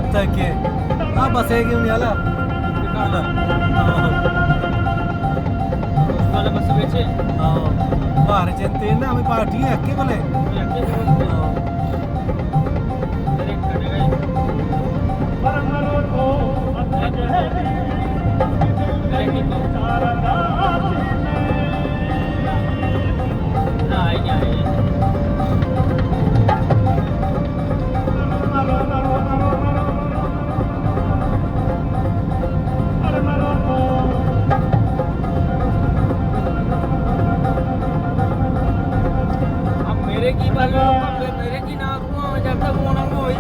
कब तक के हाँ बस है क्यों नहीं आला वाला बस बेचे बाहर चलते ना हमें पार्टी है अक्के बोले मेरे की बात मेरे की ना हुआ जब तक होना हुई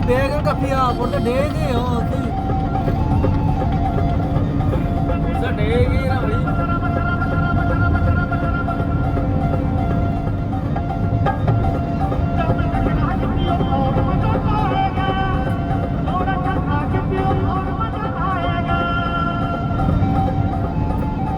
देगा कफिया बोलते देगे हो कि डेगी ना भाई